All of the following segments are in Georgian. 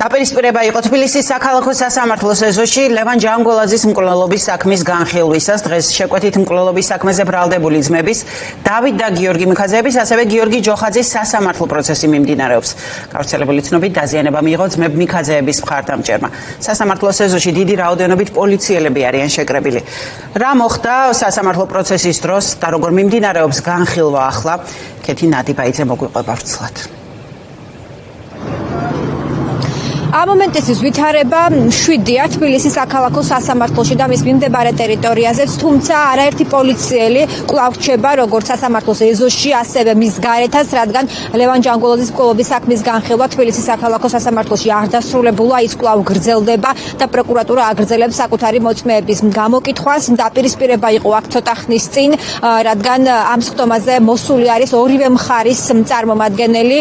დაპირისპირება იყო თბილისის საქალაქო სასამართლოს ეზოში ლევან ჯანგოლაძის მკვლელობის საქმის განხილვისას. დღეს შეკვეთით მკვლელობის საქმეზე ბრალდებული ძმების დავით და გიორგი მიქაძეების, ასევე გიორგი ჯოხაძის სასამართლო პროცესი მიმდინარეობს. გავრცელებული ცნობით დაზიანება მიიღო ძმებ მიქაძეების მხარდამჭერმა. სასამართლოს ეზოში დიდი რაოდენობით პოლიციელები არიან შეკრებილი. რა მოხდა სასამართლო პროცესის დროს და როგორ მიმდინარეობს განხილვა ახლა? კეთი ნადიბაიძე მოგვიყვება ვრცლად. ამ მომენტისთვის ვითარება 7-ია თბილისის საქალაქო სასამართლოში და მის მიმდებარე ტერიტორიაზეც, თუმცა არაერთი პოლიციელი კვლავ რჩება როგორც სასამართლოს ეზოში, ასევე მის გარეთაც, რადგან ლევან ჯანგოლაძის მკვლელობის საქმის განხილვა თბილისის საქალაქო სასამართლოში არ დასრულებულა, ის კვლავ გრძელდება და პროკურატურა აგრძელებს საკუთარი მოწმეების გამოკითხვას. დაპირისპირება იყო აქ ცოტა ხნის წინ, რადგან ამ სხდომაზე მოსული არის ორივე მხარის წარმომადგენელი,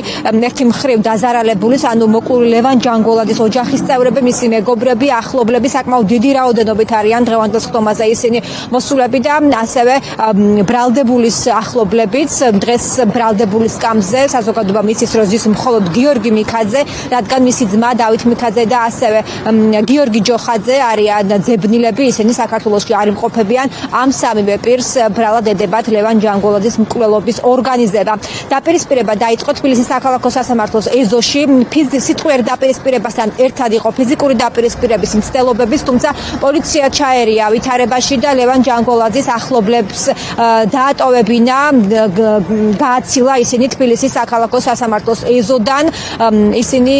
ერთი მხრივ დაზარალებულის, ანუ მოკლული ლევან ჯანგოლაძის ოჯახის წევრები, მისი მეგობრები, ახლობლები საკმაოდ დიდი რაოდენობით არიან დღევანდელ სხდომაზე ისინი მოსულები და ასევე ბრალდებულის ახლობლებიც. დღეს ბრალდებულის სკამზე საზოგადოება მისის რომ ზის მხოლოდ გიორგი მიქაძე, რადგან მისი ძმა დავით მიქაძე და ასევე გიორგი ჯოხაძე არიან ძებნილები, ისინი საქართველოში არ იმყოფებიან. ამ სამივე პირს ბრალად ედებათ ლევან ჯანგოლაძის მკვლელობის ორგანიზება. დაპირისპირება დაიწყო თბილისის საქალაქო სასამართლოს ეზოში. სიტყვიერ დაპირისპირებასთან ერთად იყო ფიზიკური დაპირისპირების მცდელობების, თუმცა პოლიცია ჩაერია ვითარებაში და ლევან ჯანგოლაძის ახლობლებს დაატოვებინა, გააცილა ისინი თბილისის საქალაქო სასამართლოს ეზოდან. ისინი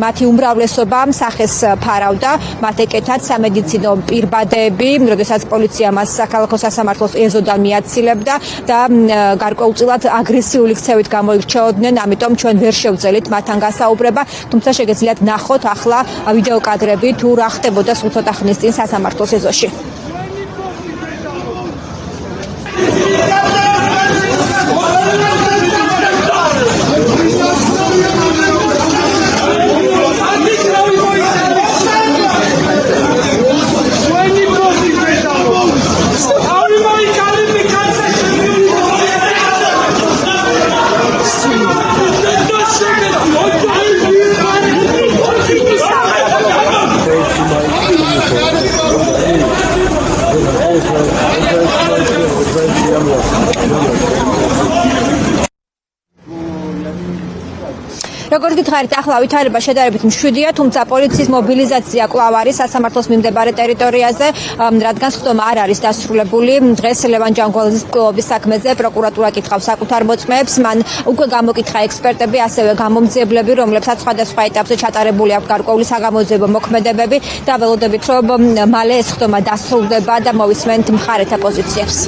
მათი უმრავლესობა სახეს ფარავდა, მათ ეკეთათ სამედიცინო პირბადეები, როდესაც პოლიცია მას საქალაქო სასამართლოს ეზოდან მიაცილებდა და გარკვეულწილად აგრესიული ქცევით გამოირჩეოდნენ, ამიტომ ჩვენ ვერ შევძელით მათთან გასაუბრება, თუმცა შეგეძლიათ ნახოთ ახლა ვიდეო კადრები თუ რა ხდებოდა სულ ცოტა ხნის წინ სასამართლოს ეზოში. როგორც გითხარით, ახლა ვითარება შედარებით მშვიდია, თუმცა პოლიციის მობილიზაცია კვლავ არის სასამართლოს მიმდებარე ტერიტორიაზე, რადგან სხდომა არ არის დასრულებული. დღეს ლევან ჯანგოლაძის მკვლელობის საქმეზე პროკურატურა კითხავს საკუთარ მოწმეებს, მან უკვე გამოკითხა ექსპერტები, ასევე გამომძიებლები, რომლებსაც სხვადასხვა ეტაპზე ჩატარებული აქვს გარკვეული საგამოძიებო მოქმედებები და ველოდებით, რომ მალე ეს სხდომა დასრულდება და მოვისმენთ მხარეთა პოზიციებს.